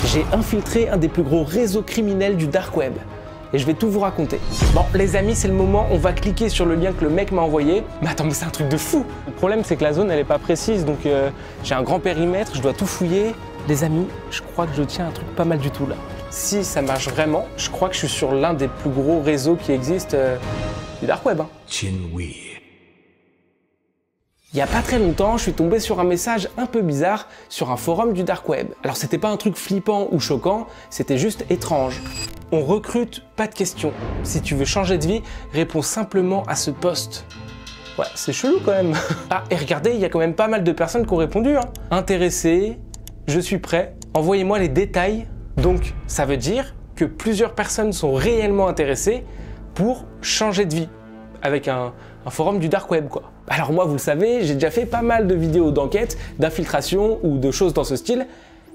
J'ai infiltré un des plus gros réseaux criminels du dark web. Et je vais tout vous raconter. Bon les amis, c'est le moment, on va cliquer sur le lien que le mec m'a envoyé. Mais attends, mais c'est un truc de fou. Le problème c'est que la zone elle est pas précise, donc j'ai un grand périmètre, je dois tout fouiller. Les amis, je crois que je tiens un truc pas mal du tout là. Si ça marche vraiment, je crois que je suis sur l'un des plus gros réseaux qui existent du dark web. Chinwe. Il y a pas très longtemps, je suis tombé sur un message un peu bizarre sur un forum du dark web. Alors c'était pas un truc flippant ou choquant, c'était juste étrange. On recrute, pas de questions. Si tu veux changer de vie, réponds simplement à ce post. Ouais, c'est chelou quand même. Ah, et regardez, il y a quand même pas mal de personnes qui ont répondu. Intéressé, je suis prêt, envoyez-moi les détails. Donc, ça veut dire que plusieurs personnes sont réellement intéressées pour changer de vie. Avec un forum du dark web, quoi. Alors moi, vous le savez, j'ai déjà fait pas mal de vidéos d'enquête, d'infiltration ou de choses dans ce style.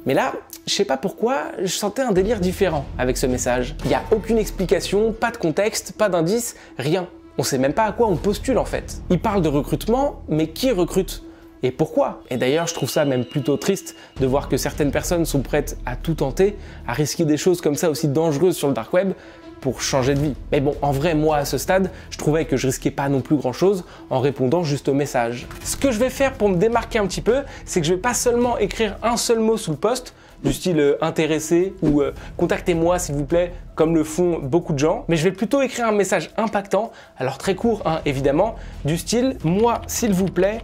Mais là, je sais pas pourquoi, je sentais un délire différent avec ce message. Il n'y a aucune explication, pas de contexte, pas d'indice, rien. On sait même pas à quoi on postule en fait. Il parle de recrutement, mais qui recrute ? Et pourquoi? Et d'ailleurs, je trouve ça même plutôt triste de voir que certaines personnes sont prêtes à tout tenter, à risquer des choses comme ça aussi dangereuses sur le dark web, pour changer de vie. Mais bon, en vrai, moi, à ce stade, je trouvais que je risquais pas non plus grand-chose en répondant juste au message. Ce que je vais faire pour me démarquer un petit peu, c'est que je vais pas seulement écrire un seul mot sous le post, du style intéressé ou contactez-moi s'il vous plaît, comme le font beaucoup de gens, mais je vais plutôt écrire un message impactant, alors très court, évidemment, du style moi, s'il vous plaît,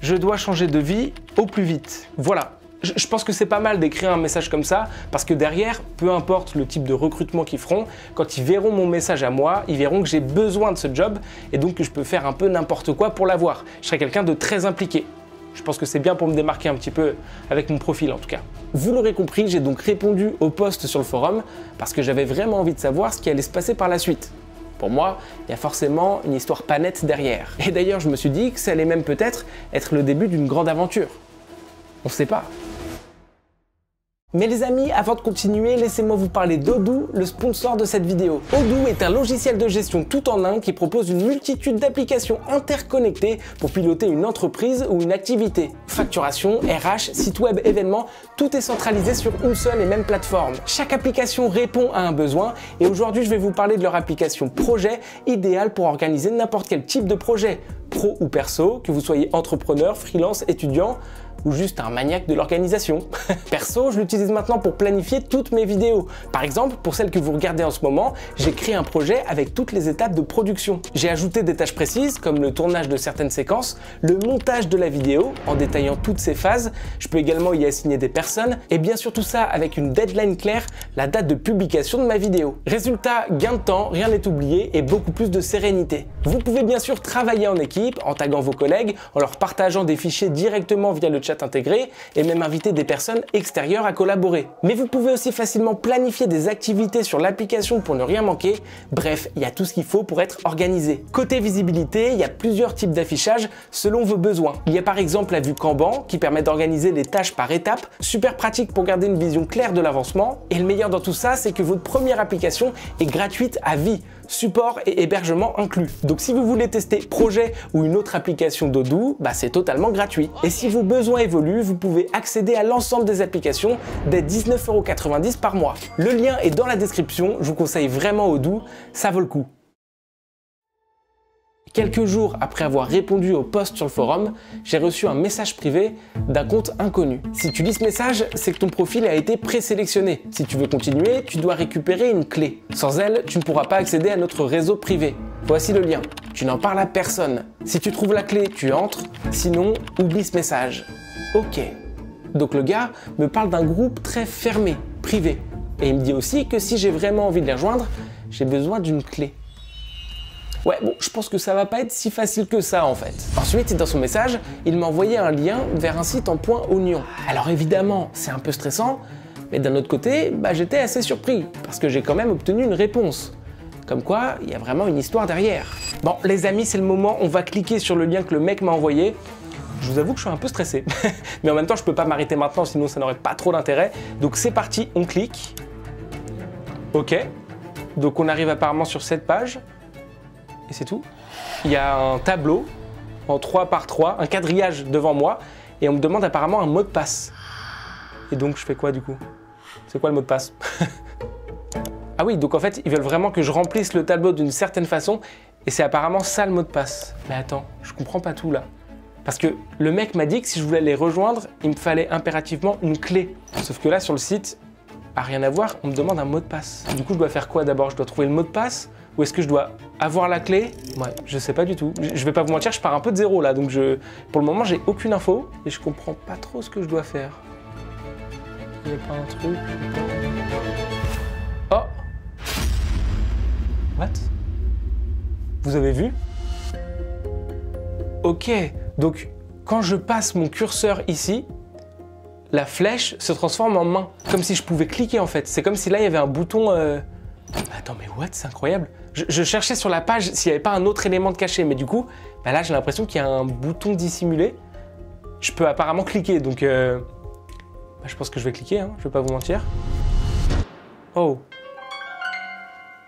je dois changer de vie au plus vite. Voilà. Je pense que c'est pas mal d'écrire un message comme ça parce que derrière, peu importe le type de recrutement qu'ils feront, quand ils verront mon message à moi, ils verront que j'ai besoin de ce job et donc que je peux faire un peu n'importe quoi pour l'avoir. Je serai quelqu'un de très impliqué. Je pense que c'est bien pour me démarquer un petit peu avec mon profil en tout cas. Vous l'aurez compris, j'ai donc répondu au post sur le forum parce que j'avais vraiment envie de savoir ce qui allait se passer par la suite. Pour moi, il y a forcément une histoire pas nette derrière. Et d'ailleurs, je me suis dit que ça allait même peut-être être le début d'une grande aventure. On sait pas. Mais les amis, avant de continuer, laissez-moi vous parler d'Odoo, le sponsor de cette vidéo. Odoo est un logiciel de gestion tout en un qui propose une multitude d'applications interconnectées pour piloter une entreprise ou une activité. Facturation, RH, site web, événements, tout est centralisé sur une seule et même plateforme. Chaque application répond à un besoin et aujourd'hui je vais vous parler de leur application projet, idéale pour organiser n'importe quel type de projet, pro ou perso, que vous soyez entrepreneur, freelance, étudiant, ou juste un maniaque de l'organisation. Perso, je l'utilise maintenant pour planifier toutes mes vidéos. Par exemple, pour celles que vous regardez en ce moment, j'ai créé un projet avec toutes les étapes de production. J'ai ajouté des tâches précises, comme le tournage de certaines séquences, le montage de la vidéo, en détaillant toutes ses phases. Je peux également y assigner des personnes, et bien sûr tout ça avec une deadline claire, la date de publication de ma vidéo. Résultat, gain de temps, rien n'est oublié, et beaucoup plus de sérénité. Vous pouvez bien sûr travailler en équipe, en taguant vos collègues, en leur partageant des fichiers directement via le chat intégré et même inviter des personnes extérieures à collaborer. Mais vous pouvez aussi facilement planifier des activités sur l'application pour ne rien manquer. Bref, il y a tout ce qu'il faut pour être organisé. Côté visibilité, il y a plusieurs types d'affichage selon vos besoins. Il y a par exemple la vue Kanban qui permet d'organiser les tâches par étapes, super pratique pour garder une vision claire de l'avancement. Et le meilleur dans tout ça, c'est que votre première application est gratuite à vie. Support et hébergement inclus. Donc si vous voulez tester Projet ou une autre application d'Odoo, c'est totalement gratuit. Et si vos besoins évoluent, vous pouvez accéder à l'ensemble des applications dès 19,90 € par mois. Le lien est dans la description, je vous conseille vraiment Odoo, ça vaut le coup. Quelques jours après avoir répondu au post sur le forum, j'ai reçu un message privé d'un compte inconnu. Si tu lis ce message, c'est que ton profil a été présélectionné. Si tu veux continuer, tu dois récupérer une clé. Sans elle, tu ne pourras pas accéder à notre réseau privé. Voici le lien. Tu n'en parles à personne. Si tu trouves la clé, tu entres. Sinon, oublie ce message. Ok. Donc le gars me parle d'un groupe très fermé, privé. Et il me dit aussi que si j'ai vraiment envie de les rejoindre, j'ai besoin d'une clé. Ouais, bon, je pense que ça va pas être si facile que ça en fait. Ensuite, dans son message, il m'a envoyé un lien vers un site en .oignon. Alors évidemment, c'est un peu stressant, mais d'un autre côté, j'étais assez surpris, parce que j'ai quand même obtenu une réponse. Comme quoi, il y a vraiment une histoire derrière. Bon, les amis, c'est le moment, on va cliquer sur le lien que le mec m'a envoyé. Je vous avoue que je suis un peu stressé, mais en même temps, je peux pas m'arrêter maintenant, sinon ça n'aurait pas trop d'intérêt. Donc c'est parti, on clique. Ok, donc on arrive apparemment sur cette page. Et c'est tout. Il y a un tableau en 3 par 3, un quadrillage devant moi, et on me demande apparemment un mot de passe. Et donc je fais quoi du coup? C'est quoi le mot de passe? Ah oui, donc en fait, ils veulent vraiment que je remplisse le tableau d'une certaine façon, et c'est apparemment ça le mot de passe. Mais attends, je comprends pas tout là. Parce que le mec m'a dit que si je voulais les rejoindre, il me fallait impérativement une clé. Sauf que là, sur le site, à rien à voir, on me demande un mot de passe. Du coup, je dois faire quoi d'abord? Je dois trouver le mot de passe? Ou est-ce que je dois avoir la clé? Ouais, je sais pas du tout. Je vais pas vous mentir, je pars un peu de zéro là, donc pour le moment, j'ai aucune info, et je comprends pas trop ce que je dois faire. Il n'y a pas un truc... Oh! What? Vous avez vu? Ok, donc quand je passe mon curseur ici, la flèche se transforme en main. Comme si je pouvais cliquer en fait. C'est comme si là il y avait un bouton... Attends mais what? C'est incroyable. Je cherchais sur la page s'il n'y avait pas un autre élément de caché, mais du coup, bah là j'ai l'impression qu'il y a un bouton dissimulé. Je peux apparemment cliquer, donc bah, je pense que je vais cliquer, hein, je vais pas vous mentir. Oh.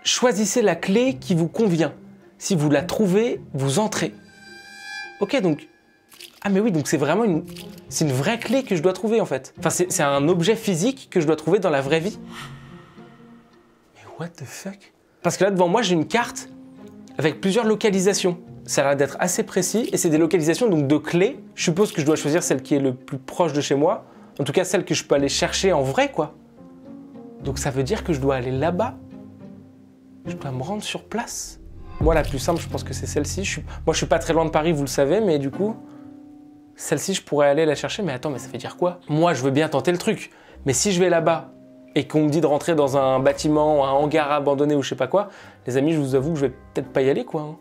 Choisissez la clé qui vous convient. Si vous la trouvez, vous entrez. Ok, donc... Ah mais oui, donc c'est vraiment une vraie clé que je dois trouver en fait. Enfin, c'est un objet physique que je dois trouver dans la vraie vie. Mais what the fuck? Parce que là, devant moi, j'ai une carte avec plusieurs localisations. Ça a l'air d'être assez précis et c'est des localisations donc de clés. Je suppose que je dois choisir celle qui est le plus proche de chez moi. En tout cas, celle que je peux aller chercher en vrai, quoi. Donc ça veut dire que je dois aller là-bas. Je dois me rendre sur place. Moi, la plus simple, je pense que c'est celle-ci. Moi, je suis pas très loin de Paris, vous le savez, mais du coup, celle-ci, je pourrais aller la chercher. Mais attends, mais ça veut dire quoi? Moi, je veux bien tenter le truc. Mais si je vais là-bas et qu'on me dit de rentrer dans un bâtiment, un hangar abandonné ou je sais pas quoi, les amis, je vous avoue que je vais peut-être pas y aller, quoi. Hein.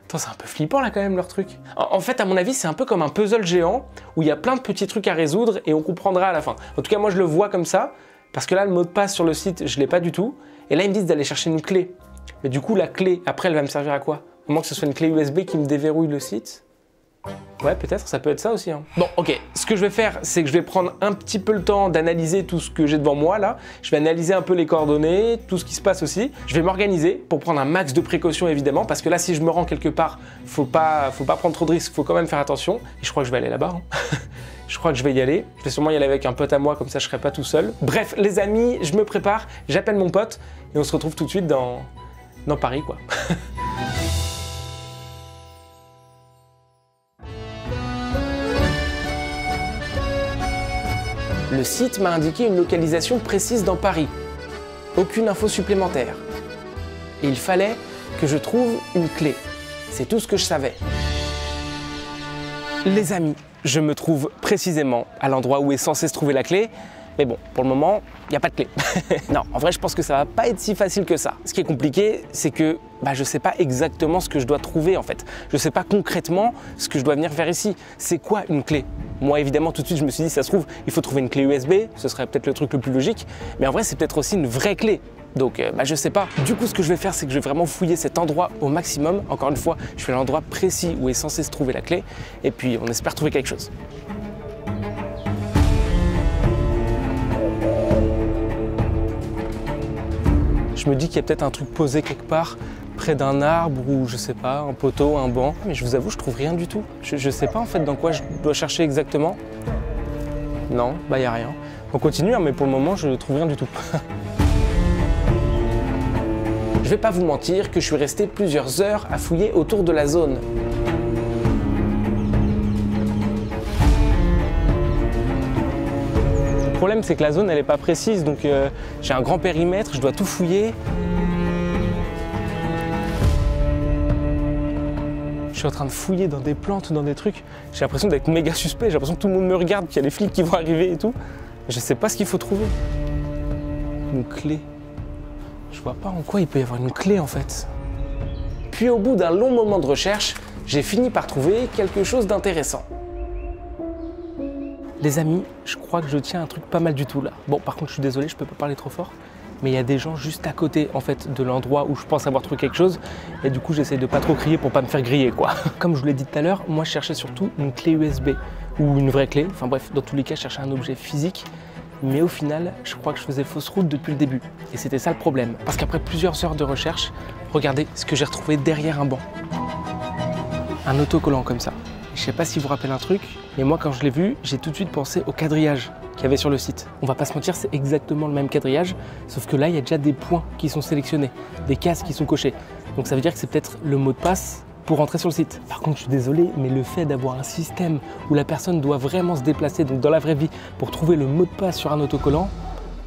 Attends, c'est un peu flippant, là, quand même, leur truc. En fait, à mon avis, c'est un peu comme un puzzle géant où il y a plein de petits trucs à résoudre et on comprendra à la fin. En tout cas, moi, je le vois comme ça parce que là, le mot de passe sur le site, je l'ai pas du tout. Et là, ils me disent d'aller chercher une clé. Mais du coup, la clé, après, elle va me servir à quoi? À moins que ce soit une clé USB qui me déverrouille le site. Ouais, peut-être, ça peut être ça aussi. Hein. Bon, ok, ce que je vais faire, c'est que je vais prendre un petit peu le temps d'analyser tout ce que j'ai devant moi, là. Je vais analyser un peu les coordonnées, tout ce qui se passe aussi. Je vais m'organiser pour prendre un max de précautions, évidemment, parce que là, si je me rends quelque part, faut pas prendre trop de risques, faut quand même faire attention. Et je crois que je vais aller là-bas. Hein. Je crois que je vais y aller. Je vais sûrement y aller avec un pote à moi, comme ça, je serai pas tout seul. Bref, les amis, je me prépare, j'appelle mon pote, et on se retrouve tout de suite dans Paris, quoi. Le site m'a indiqué une localisation précise dans Paris. Aucune info supplémentaire. Et il fallait que je trouve une clé. C'est tout ce que je savais. Les amis, je me trouve précisément à l'endroit où est censée se trouver la clé. Mais bon, pour le moment, il n'y a pas de clé. Non, en vrai, je pense que ça va pas être si facile que ça. Ce qui est compliqué, c'est que je sais pas exactement ce que je dois trouver en fait. Je sais pas concrètement ce que je dois venir faire ici. C'est quoi une clé? Moi, évidemment, tout de suite, je me suis dit, ça se trouve, il faut trouver une clé USB. Ce serait peut-être le truc le plus logique. Mais en vrai, c'est peut-être aussi une vraie clé. Donc, je sais pas. Du coup, ce que je vais faire, c'est que je vais vraiment fouiller cet endroit au maximum. Encore une fois, je fais l'endroit précis où est censé se trouver la clé. Et puis, on espère trouver quelque chose. Je me dis qu'il y a peut-être un truc posé quelque part, près d'un arbre ou je sais pas, un poteau, un banc. Mais je vous avoue, je trouve rien du tout. Je sais pas en fait dans quoi je dois chercher exactement. Non, y a rien. On continue, hein, mais pour le moment, je trouve rien du tout. Je vais pas vous mentir que je suis resté plusieurs heures à fouiller autour de la zone. Le problème, c'est que la zone, elle n'est pas précise, donc j'ai un grand périmètre, je dois tout fouiller. Je suis en train de fouiller dans des plantes, dans des trucs. J'ai l'impression d'être méga suspect, j'ai l'impression que tout le monde me regarde, qu'il y a des flics qui vont arriver et tout. Je sais pas ce qu'il faut trouver. Une clé. Je vois pas en quoi il peut y avoir une clé en fait. Puis au bout d'un long moment de recherche, j'ai fini par trouver quelque chose d'intéressant. Les amis, je crois que je tiens un truc pas mal du tout là. Bon, par contre, je suis désolé, je peux pas parler trop fort. Mais il y a des gens juste à côté en fait de l'endroit où je pense avoir trouvé quelque chose. Et du coup, j'essaie de pas trop crier pour pas me faire griller quoi. Comme je vous l'ai dit tout à l'heure, moi je cherchais surtout une clé USB ou une vraie clé. Enfin bref, dans tous les cas, je cherchais un objet physique. Mais au final, je crois que je faisais fausse route depuis le début. Et c'était ça le problème. Parce qu'après plusieurs heures de recherche, regardez ce que j'ai retrouvé derrière un banc. Un autocollant comme ça. Je sais pas si vous vous rappelez un truc, mais moi quand je l'ai vu, j'ai tout de suite pensé au quadrillage. qu'il y avait sur le site. On va pas se mentir, c'est exactement le même quadrillage, sauf que là, il y a déjà des points qui sont sélectionnés, des cases qui sont cochées. Donc ça veut dire que c'est peut-être le mot de passe pour entrer sur le site. Par contre, je suis désolé, mais le fait d'avoir un système où la personne doit vraiment se déplacer, donc dans la vraie vie, pour trouver le mot de passe sur un autocollant,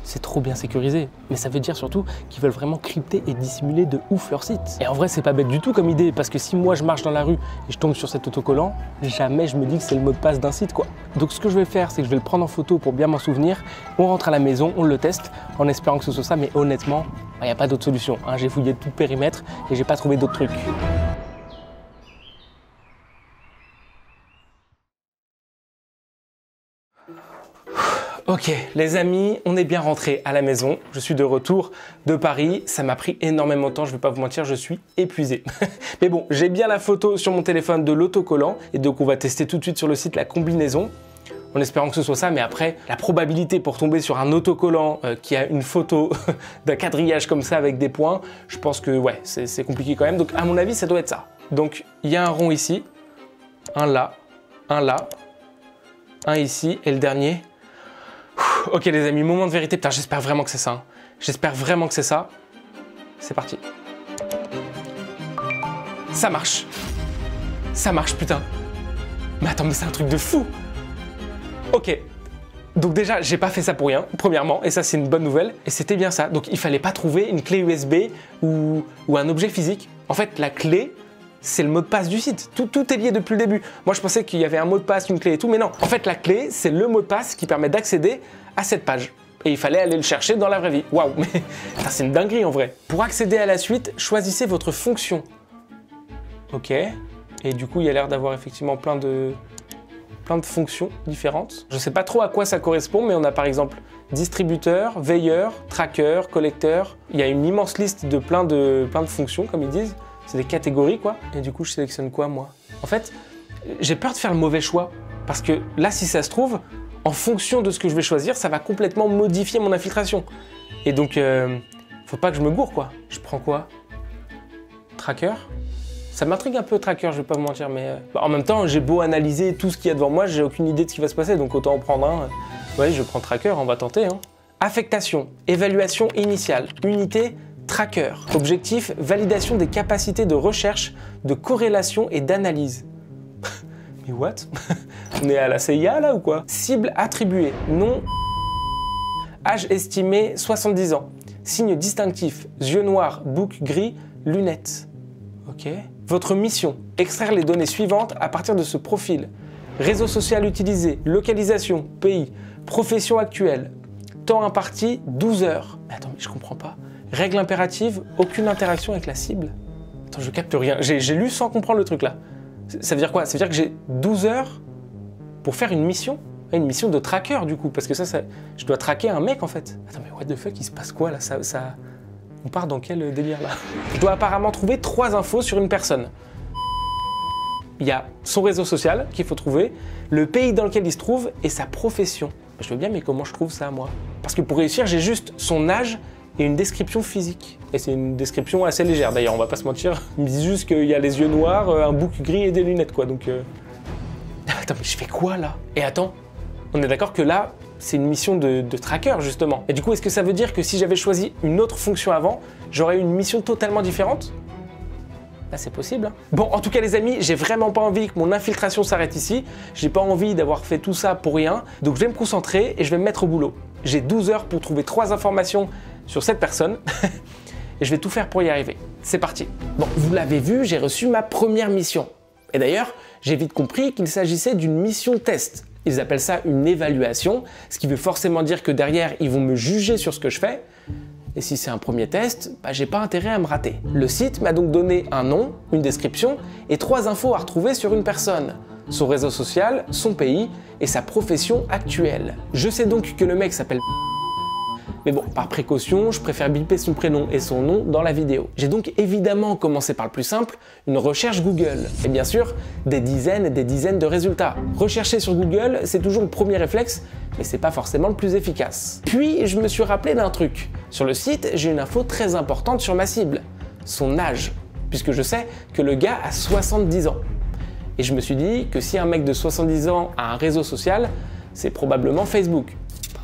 c'est trop bien sécurisé. Mais ça veut dire surtout qu'ils veulent vraiment crypter et dissimuler de ouf leur site. Et en vrai, c'est pas bête du tout comme idée, parce que si moi je marche dans la rue et je tombe sur cet autocollant, jamais je me dis que c'est le mot de passe d'un site, quoi. Donc ce que je vais faire, c'est que je vais le prendre en photo pour bien m'en souvenir. On rentre à la maison, on le teste, en espérant que ce soit ça, mais honnêtement, il n'y a pas d'autre solution, hein. J'ai fouillé tout le périmètre et j'ai pas trouvé d'autres trucs. Ok, les amis, on est bien rentrés à la maison. Je suis de retour de Paris. Ça m'a pris énormément de temps, je ne vais pas vous mentir, je suis épuisé. Mais bon, j'ai bien la photo sur mon téléphone de l'autocollant. Et donc, on va tester tout de suite sur le site la combinaison, en espérant que ce soit ça. Mais après, la probabilité pour tomber sur un autocollant qui a une photo d'un quadrillage comme ça avec des points, je pense que ouais, c'est compliqué quand même. Donc, à mon avis, ça doit être ça. Donc, il y a un rond ici, un là, un ici et le dernier. Ok les amis, moment de vérité, putain j'espère vraiment que c'est ça. Hein. J'espère vraiment que c'est ça. C'est parti. Ça marche. Ça marche putain. Mais attends, mais c'est un truc de fou. Ok. Donc déjà, j'ai pas fait ça pour rien, premièrement, et ça c'est une bonne nouvelle. Et c'était bien ça. Donc il fallait pas trouver une clé USB ou un objet physique. En fait, la clé, c'est le mot de passe du site. Tout est lié depuis le début. Moi, je pensais qu'il y avait un mot de passe, une clé et tout, mais non. En fait, la clé, c'est le mot de passe qui permet d'accéder à cette page. Et il fallait aller le chercher dans la vraie vie. Waouh, mais c'est une dinguerie en vrai. Pour accéder à la suite, choisissez votre fonction. Ok. Et du coup, il y a l'air d'avoir effectivement plein de fonctions différentes. Je ne sais pas trop à quoi ça correspond, mais on a par exemple distributeur, veilleur, tracker, collecteur. Il y a une immense liste de plein de fonctions, comme ils disent. C'est des catégories, quoi. Et du coup, je sélectionne quoi, moi? En fait, j'ai peur de faire le mauvais choix. Parce que là, si ça se trouve, en fonction de ce que je vais choisir, ça va complètement modifier mon infiltration. Et donc, faut pas que je me gourre, quoi. Je prends quoi? Tracker? Ça m'intrigue un peu, tracker, je vais pas vous mentir, mais... en même temps, j'ai beau analyser tout ce qu'il y a devant moi, j'ai aucune idée de ce qui va se passer, donc autant en prendre un. Ouais, je prends tracker, on va tenter. Hein. Affectation, évaluation initiale, unité, tracker. Objectif, validation des capacités de recherche, de corrélation et d'analyse. Mais what? On est à la CIA là ou quoi? Cible attribuée, nom, âge estimé 70 ans, signe distinctif, yeux noirs, bouc gris, lunettes. Ok. Votre mission, extraire les données suivantes à partir de ce profil. Réseau social utilisé, localisation, pays, profession actuelle, temps imparti 12 heures. Mais attends, mais je comprends pas. Règle impérative, aucune interaction avec la cible. Attends, je capte rien. J'ai lu sans comprendre le truc là. Ça veut dire quoi? Ça veut dire que j'ai 12 heures pour faire une mission? Une mission de tracker du coup, parce que ça je dois traquer un mec en fait. Attends, mais what the fuck, il se passe quoi là? On part dans quel délire là? Je dois apparemment trouver 3 infos sur une personne. Il y a son réseau social qu'il faut trouver, le pays dans lequel il se trouve et sa profession. Je veux bien, mais comment je trouve ça moi? Parce que pour réussir, j'ai juste son âge et une description physique. Et c'est une description assez légère d'ailleurs, on va pas se mentir. Ils me disent juste qu'il y a les yeux noirs, un bouc gris et des lunettes quoi, donc... Attends, mais je fais quoi là? Et attends, on est d'accord que là, c'est une mission de tracker justement. Et du coup, est-ce que ça veut dire que si j'avais choisi une autre fonction avant, j'aurais eu une mission totalement différente? Là, c'est possible. Hein. Bon, en tout cas les amis, j'ai vraiment pas envie que mon infiltration s'arrête ici. J'ai pas envie d'avoir fait tout ça pour rien. Donc je vais me concentrer et je vais me mettre au boulot. J'ai 12 heures pour trouver 3 informations sur cette personne. Et je vais tout faire pour y arriver. C'est parti. Bon, vous l'avez vu, j'ai reçu ma première mission. Et d'ailleurs, j'ai vite compris qu'il s'agissait d'une mission test. Ils appellent ça une évaluation, ce qui veut forcément dire que derrière, ils vont me juger sur ce que je fais. Et si c'est un premier test, j'ai pas intérêt à me rater. Le site m'a donc donné un nom, une description et 3 infos à retrouver sur une personne. Son réseau social, son pays et sa profession actuelle. Je sais donc que le mec s'appelle... Mais bon, par précaution, je préfère biper son prénom et son nom dans la vidéo. J'ai donc évidemment commencé par le plus simple, une recherche Google. Et bien sûr, des dizaines et des dizaines de résultats. Rechercher sur Google, c'est toujours le premier réflexe, mais c'est pas forcément le plus efficace. Puis, je me suis rappelé d'un truc. Sur le site, j'ai une info très importante sur ma cible, son âge, puisque je sais que le gars a 70 ans. Et je me suis dit que si un mec de 70 ans a un réseau social, c'est probablement Facebook.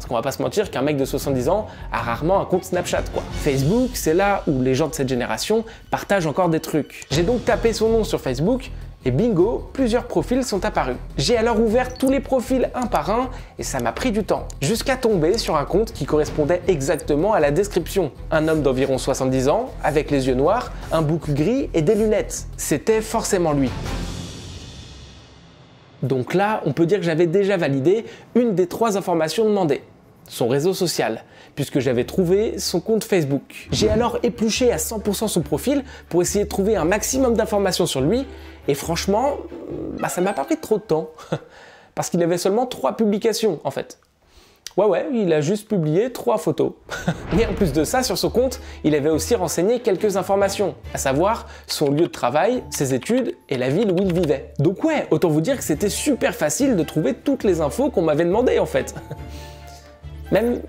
Parce qu'on va pas se mentir qu'un mec de 70 ans a rarement un compte Snapchat, quoi. Facebook, c'est là où les gens de cette génération partagent encore des trucs. J'ai donc tapé son nom sur Facebook, et bingo, plusieurs profils sont apparus. J'ai alors ouvert tous les profils un par un et ça m'a pris du temps. Jusqu'à tomber sur un compte qui correspondait exactement à la description. Un homme d'environ 70 ans, avec les yeux noirs, un boucle gris et des lunettes. C'était forcément lui. Donc là, on peut dire que j'avais déjà validé une des 3 informations demandées. Son réseau social, puisque j'avais trouvé son compte Facebook. J'ai alors épluché à 100% son profil pour essayer de trouver un maximum d'informations sur lui, et franchement, ça m'a pas pris trop de temps, parce qu'il avait seulement 3 publications en fait. Ouais, il a juste publié 3 photos. Mais en plus de ça, sur son compte, il avait aussi renseigné quelques informations, à savoir son lieu de travail, ses études et la ville où il vivait. Donc ouais, autant vous dire que c'était super facile de trouver toutes les infos qu'on m'avait demandé en fait. Même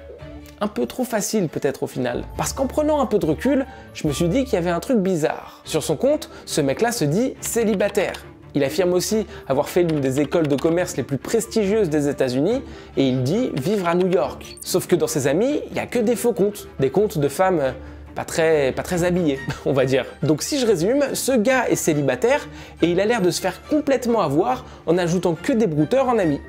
un peu trop facile peut-être au final. Parce qu'en prenant un peu de recul, je me suis dit qu'il y avait un truc bizarre. Sur son compte, ce mec-là se dit célibataire. Il affirme aussi avoir fait l'une des écoles de commerce les plus prestigieuses des États-Unis et il dit vivre à New York. Sauf que dans ses amis, il n'y a que des faux comptes. Des comptes de femmes pas très habillées, on va dire. Donc si je résume, ce gars est célibataire et il a l'air de se faire complètement avoir en ajoutant que des brouteurs en amis.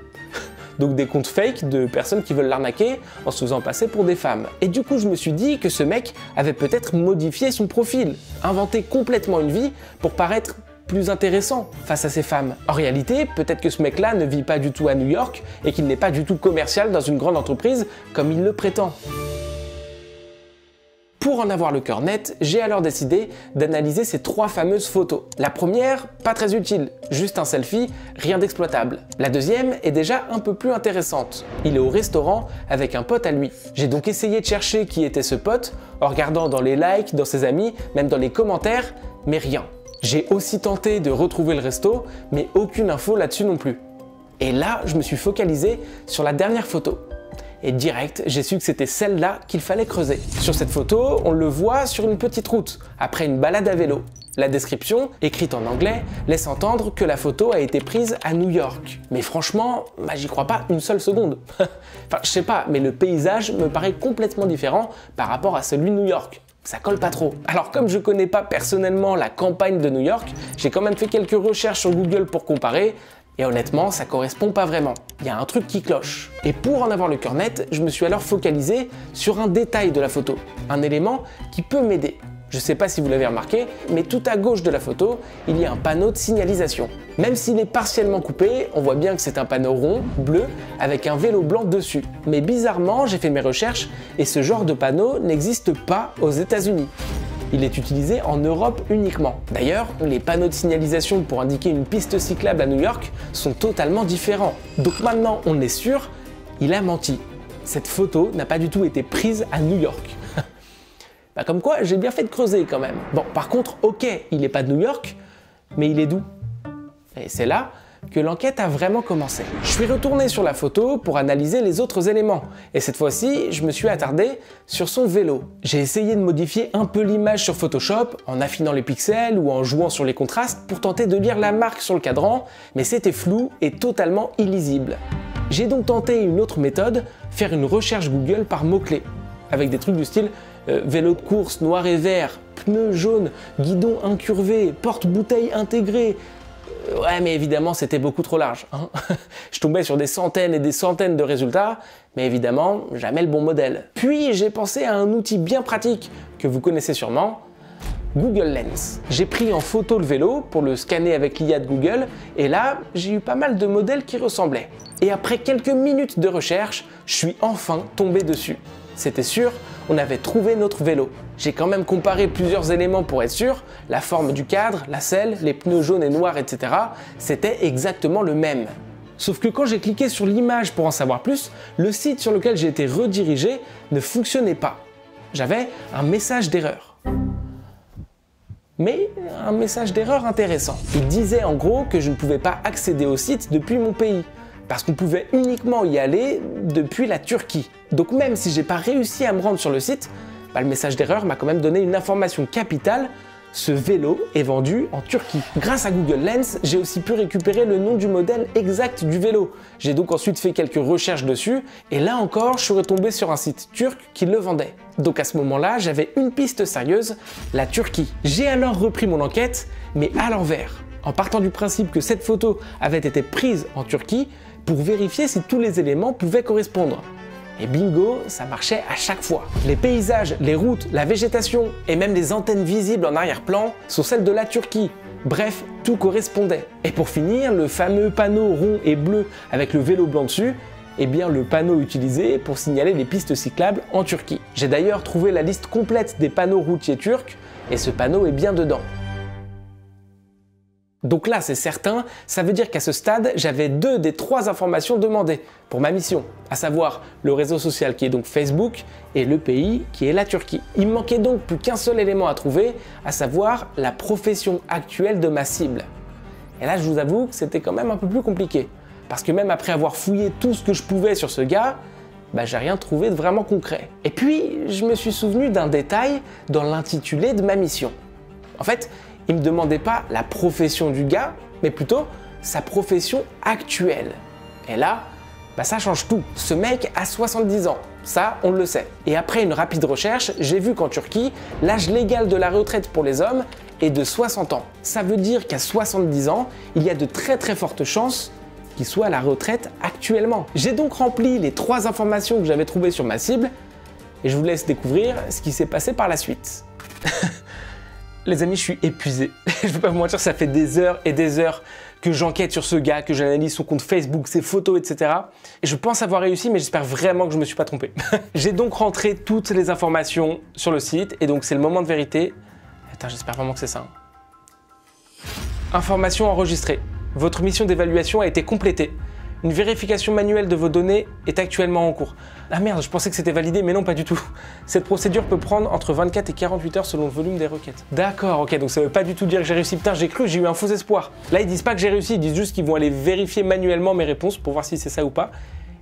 Donc des comptes fake de personnes qui veulent l'arnaquer en se faisant passer pour des femmes. Et du coup, je me suis dit que ce mec avait peut-être modifié son profil, inventé complètement une vie pour paraître plus intéressant face à ces femmes. En réalité, peut-être que ce mec-là ne vit pas du tout à New York et qu'il n'est pas du tout commercial dans une grande entreprise comme il le prétend. Pour en avoir le cœur net, j'ai alors décidé d'analyser ces 3 fameuses photos. La première, pas très utile, juste un selfie, rien d'exploitable. La deuxième est déjà un peu plus intéressante. Il est au restaurant avec un pote à lui. J'ai donc essayé de chercher qui était ce pote, en regardant dans les likes, dans ses amis, même dans les commentaires, mais rien. J'ai aussi tenté de retrouver le resto, mais aucune info là-dessus non plus. Et là, je me suis focalisé sur la dernière photo. Et direct, j'ai su que c'était celle-là qu'il fallait creuser. Sur cette photo, on le voit sur une petite route, après une balade à vélo. La description, écrite en anglais, laisse entendre que la photo a été prise à New York. Mais franchement, j'y crois pas une seule seconde. Enfin, je sais pas, mais le paysage me paraît complètement différent par rapport à celui de New York. Ça colle pas trop. Alors comme je connais pas personnellement la campagne de New York, j'ai quand même fait quelques recherches sur Google pour comparer, et honnêtement, ça correspond pas vraiment. Il y a un truc qui cloche. Et pour en avoir le cœur net, je me suis alors focalisé sur un détail de la photo, un élément qui peut m'aider. Je sais pas si vous l'avez remarqué, mais tout à gauche de la photo, il y a un panneau de signalisation. Même s'il est partiellement coupé, on voit bien que c'est un panneau rond, bleu, avec un vélo blanc dessus. Mais bizarrement, j'ai fait mes recherches et ce genre de panneau n'existe pas aux États-Unis. Il est utilisé en Europe uniquement. D'ailleurs, les panneaux de signalisation pour indiquer une piste cyclable à New York sont totalement différents. Donc maintenant, on est sûr, il a menti. Cette photo n'a pas du tout été prise à New York. Comme quoi, j'ai bien fait de creuser quand même. Bon, par contre, ok, il n'est pas de New York, mais il est d'où? Et c'est là que l'enquête a vraiment commencé. Je suis retourné sur la photo pour analyser les autres éléments. Et cette fois-ci, je me suis attardé sur son vélo. J'ai essayé de modifier un peu l'image sur Photoshop, en affinant les pixels ou en jouant sur les contrastes pour tenter de lire la marque sur le cadran, mais c'était flou et totalement illisible. J'ai donc tenté une autre méthode, faire une recherche Google par mots-clés, avec des trucs du style vélo de course noir et vert, pneus jaunes, guidon incurvé, porte-bouteille intégrée. Ouais, mais évidemment, c'était beaucoup trop large. Hein. Je tombais sur des centaines et des centaines de résultats, mais évidemment, jamais le bon modèle. Puis, j'ai pensé à un outil bien pratique que vous connaissez sûrement, Google Lens. J'ai pris en photo le vélo pour le scanner avec l'IA de Google, et là, j'ai eu pas mal de modèles qui ressemblaient. Et après quelques minutes de recherche, je suis enfin tombé dessus. C'était sûr, on avait trouvé notre vélo. J'ai quand même comparé plusieurs éléments pour être sûr, la forme du cadre, la selle, les pneus jaunes et noirs, etc. C'était exactement le même. Sauf que quand j'ai cliqué sur l'image pour en savoir plus, le site sur lequel j'ai été redirigé ne fonctionnait pas. J'avais un message d'erreur. Mais un message d'erreur intéressant. Il disait en gros que je ne pouvais pas accéder au site depuis mon pays, parce qu'on pouvait uniquement y aller depuis la Turquie. Donc même si j'ai pas réussi à me rendre sur le site, le message d'erreur m'a quand même donné une information capitale Ce vélo est vendu en Turquie. Grâce à Google Lens, j'ai aussi pu récupérer le nom du modèle exact du vélo. J'ai donc ensuite fait quelques recherches dessus et là encore, je suis retombé sur un site turc qui le vendait. Donc à ce moment-là, j'avais une piste sérieuse, la Turquie. J'ai alors repris mon enquête, mais à l'envers, en partant du principe que cette photo avait été prise en Turquie pour vérifier si tous les éléments pouvaient correspondre. Et bingo, ça marchait à chaque fois. Les paysages, les routes, la végétation et même les antennes visibles en arrière-plan sont celles de la Turquie. Bref, tout correspondait. Et pour finir, le fameux panneau rond et bleu avec le vélo blanc dessus, eh bien le panneau utilisé pour signaler les pistes cyclables en Turquie. J'ai d'ailleurs trouvé la liste complète des panneaux routiers turcs et ce panneau est bien dedans. Donc là, c'est certain, ça veut dire qu'à ce stade, j'avais 2 des 3 informations demandées pour ma mission, à savoir le réseau social qui est donc Facebook et le pays qui est la Turquie. Il me manquait donc plus qu'un seul élément à trouver, à savoir la profession actuelle de ma cible. Et là, je vous avoue que c'était quand même un peu plus compliqué, parce que même après avoir fouillé tout ce que je pouvais sur ce gars, j'ai rien trouvé de vraiment concret. Et puis, je me suis souvenu d'un détail dans l'intitulé de ma mission. En fait, il ne me demandait pas la profession du gars, mais plutôt sa profession actuelle. Et là, ça change tout. Ce mec a 70 ans, ça on le sait. Et après une rapide recherche, j'ai vu qu'en Turquie, l'âge légal de la retraite pour les hommes est de 60 ans. Ça veut dire qu'à 70 ans, il y a de très fortes chances qu'il soit à la retraite actuellement. J'ai donc rempli les 3 informations que j'avais trouvées sur ma cible, et je vous laisse découvrir ce qui s'est passé par la suite. Les amis, je suis épuisé. Je ne vais pas vous mentir, ça fait des heures et des heures que j'enquête sur ce gars, que j'analyse son compte Facebook, ses photos, etc. Et je pense avoir réussi, mais j'espère vraiment que je ne me suis pas trompé. J'ai donc rentré toutes les informations sur le site, et donc c'est le moment de vérité. Attends, j'espère vraiment que c'est ça. Information enregistrée. Votre mission d'évaluation a été complétée. Une vérification manuelle de vos données est actuellement en cours. Ah merde, je pensais que c'était validé, mais non, pas du tout. Cette procédure peut prendre entre 24 et 48 heures selon le volume des requêtes. D'accord, ok, donc ça veut pas du tout dire que j'ai réussi. Putain, j'ai cru, j'ai eu un faux espoir. Là, ils disent pas que j'ai réussi, ils disent juste qu'ils vont aller vérifier manuellement mes réponses pour voir si c'est ça ou pas.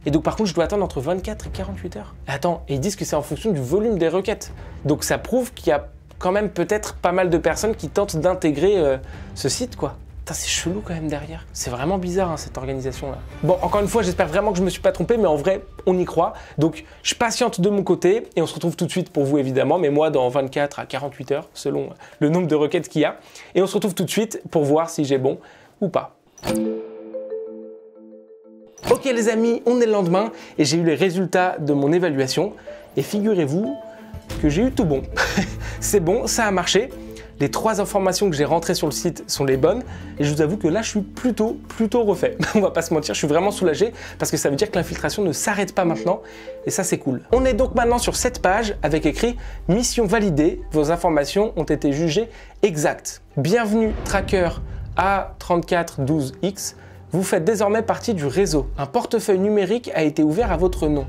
Et donc par contre, je dois attendre entre 24 et 48 heures. Attends, et ils disent que c'est en fonction du volume des requêtes. Donc ça prouve qu'il y a quand même peut-être pas mal de personnes qui tentent d'intégrer ce site, quoi. C'est chelou quand même derrière. C'est vraiment bizarre, hein, cette organisation-là. Bon, encore une fois, j'espère vraiment que je me suis pas trompé, mais en vrai, on y croit. Donc, je patiente de mon côté et on se retrouve tout de suite pour vous, évidemment, mais moi, dans 24 à 48 heures, selon le nombre de requêtes qu'il y a. Et on se retrouve tout de suite pour voir si j'ai bon ou pas. Ok les amis, on est le lendemain et j'ai eu les résultats de mon évaluation. Et figurez-vous que j'ai eu tout bon. C'est bon, ça a marché. Les 3 informations que j'ai rentrées sur le site sont les bonnes et je vous avoue que là je suis plutôt refait. On va pas se mentir, je suis vraiment soulagé parce que ça veut dire que l'infiltration ne s'arrête pas maintenant et ça c'est cool. On est donc maintenant sur cette page avec écrit « Mission validée, vos informations ont été jugées exactes. Bienvenue tracker A3412X, vous faites désormais partie du réseau. Un portefeuille numérique a été ouvert à votre nom. »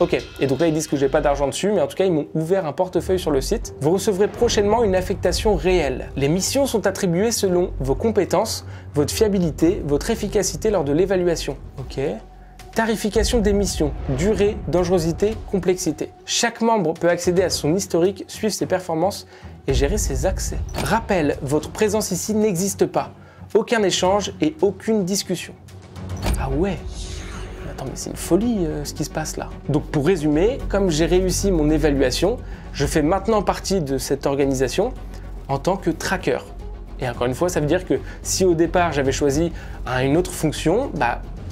Ok, et donc là ils disent que j'ai pas d'argent dessus, mais en tout cas ils m'ont ouvert un portefeuille sur le site. Vous recevrez prochainement une affectation réelle. Les missions sont attribuées selon vos compétences, votre fiabilité, votre efficacité lors de l'évaluation. Ok. Tarification des missions, durée, dangerosité, complexité. Chaque membre peut accéder à son historique, suivre ses performances et gérer ses accès. Rappel, votre présence ici n'existe pas. Aucun échange et aucune discussion. Ah ouais. Attends, mais c'est une folie ce qui se passe là. Donc pour résumer, comme j'ai réussi mon évaluation, je fais maintenant partie de cette organisation en tant que tracker. Et encore une fois, ça veut dire que si au départ j'avais choisi une autre fonction,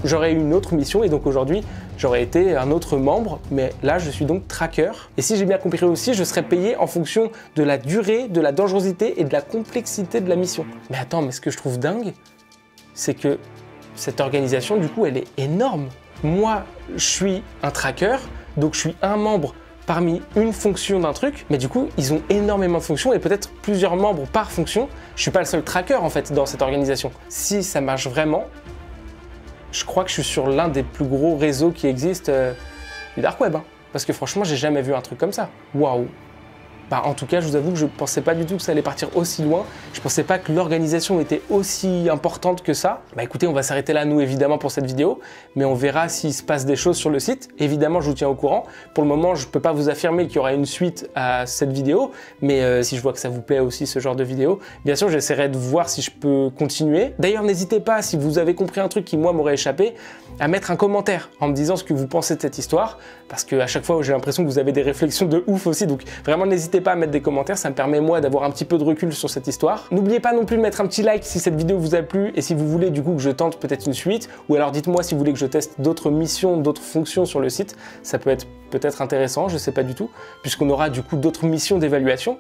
j'aurais eu une autre mission et donc aujourd'hui j'aurais été un autre membre, mais là je suis donc tracker. Et si j'ai bien compris aussi, je serais payé en fonction de la durée, de la dangerosité et de la complexité de la mission. Mais attends, mais ce que je trouve dingue, c'est que cette organisation du coup elle est énorme. Moi, je suis un tracker, donc je suis un membre parmi une fonction d'un truc, mais du coup, ils ont énormément de fonctions et peut-être plusieurs membres par fonction. Je suis pas le seul tracker en fait dans cette organisation. Si ça marche vraiment, je crois que je suis sur l'un des plus gros réseaux qui existent du dark web. Parce que franchement, j'ai jamais vu un truc comme ça. Waouh! Bah, en tout cas, je vous avoue que je ne pensais pas du tout que ça allait partir aussi loin. Je ne pensais pas que l'organisation était aussi importante que ça. Bah écoutez, on va s'arrêter là, nous, évidemment, pour cette vidéo. Mais on verra s'il se passe des choses sur le site. Évidemment, je vous tiens au courant. Pour le moment, je ne peux pas vous affirmer qu'il y aura une suite à cette vidéo. Mais si je vois que ça vous plaît aussi, ce genre de vidéo, bien sûr, j'essaierai de voir si je peux continuer. D'ailleurs, n'hésitez pas, si vous avez compris un truc qui, moi, m'aurait échappé, à mettre un commentaire en me disant ce que vous pensez de cette histoire. Parce qu'à chaque fois, j'ai l'impression que vous avez des réflexions de ouf aussi. Donc, vraiment, n'hésitez pas à mettre des commentaires, ça me permet moi d'avoir un petit peu de recul sur cette histoire. N'oubliez pas non plus de mettre un petit like si cette vidéo vous a plu et si vous voulez du coup que je tente peut-être une suite, ou alors dites-moi si vous voulez que je teste d'autres missions, d'autres fonctions sur le site, ça peut être peut-être intéressant, je sais pas du tout, puisqu'on aura du coup d'autres missions d'évaluation.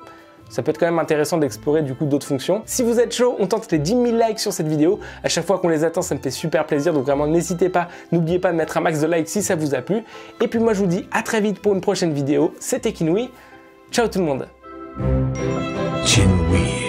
Ça peut être quand même intéressant d'explorer du coup d'autres fonctions. Si vous êtes chaud, on tente les 10 000 likes sur cette vidéo. À chaque fois qu'on les atteint, ça me fait super plaisir. Donc vraiment, n'hésitez pas, n'oubliez pas de mettre un max de likes si ça vous a plu. Et puis moi, je vous dis à très vite pour une prochaine vidéo. C'était Kinui. Ciao tout le monde. Kinui.